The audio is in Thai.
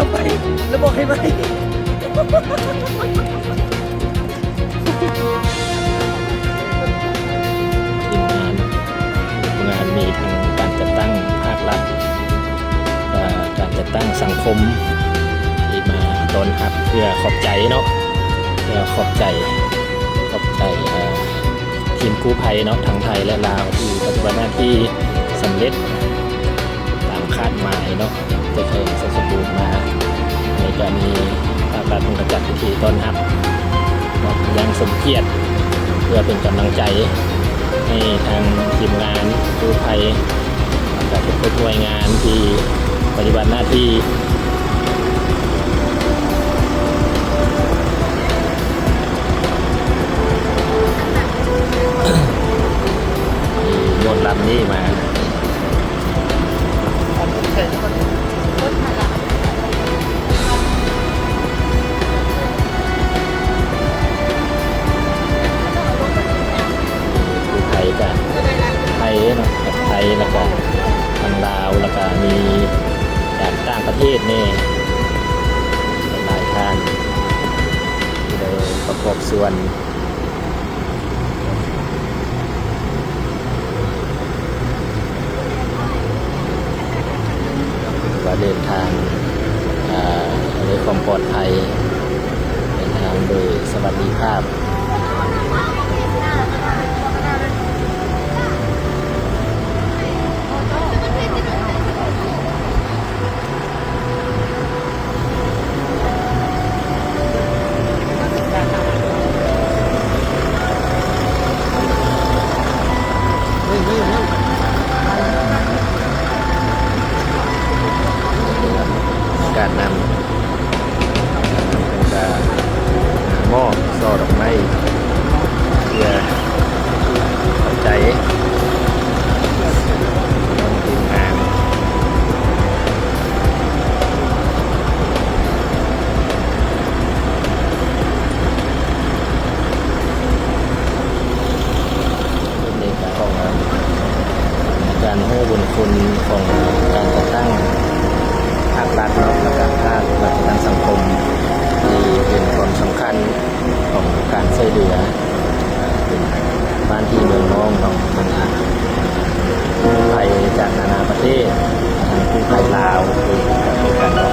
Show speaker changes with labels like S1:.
S1: ยวไปแล้วบอกให้ไหม
S2: ทีมงานมีทั้งการจัดตั้งภาครัฐการจัดตั้งสังคมที่มาต้อนรับเพื่อขอบใจเนาะเพื่อขอบใจทีมกู้ภัยเนาะทั้งไทยและลาวที่ปฏิบัติหน้าที่สำเร็จตามคาดหมายเนาะจะเคยสมบูรณ์มาในการมีภาครัฐจัดพิธีต้อนรับเนาะยังสมเกียรติเพื่อเป็นกำลังใจให้ทางทีมงานกู้ภัยและทุกหน่วยงานที่ปฏิบัติหน้าที่โยนลำนี้มาคือไทยกับไทยเนาะกับไทยแล้วก็ทางลาวแล้วก็มีจากต่างประเทศนี่หลายท่านที่ได้ประกอบส่วนเดินทางด้วยความปลอดภัยเดินทางโดยสวัสดิภาพการนำการมอบช่อดอกไม้เพื่อขอบใจน้องทีมงานในการให้บุญคุณของการจัดตั้งภาครัฐเนาะและการภาครัฐทางสังคมที่เป็นความสำคัญของการช่วยเหลือเป็นบ้านที่เมืองน้องเนาะมันกู้ภัยจากนานาประเทศทางกู้ภัยลาวด้วยกันเนาะ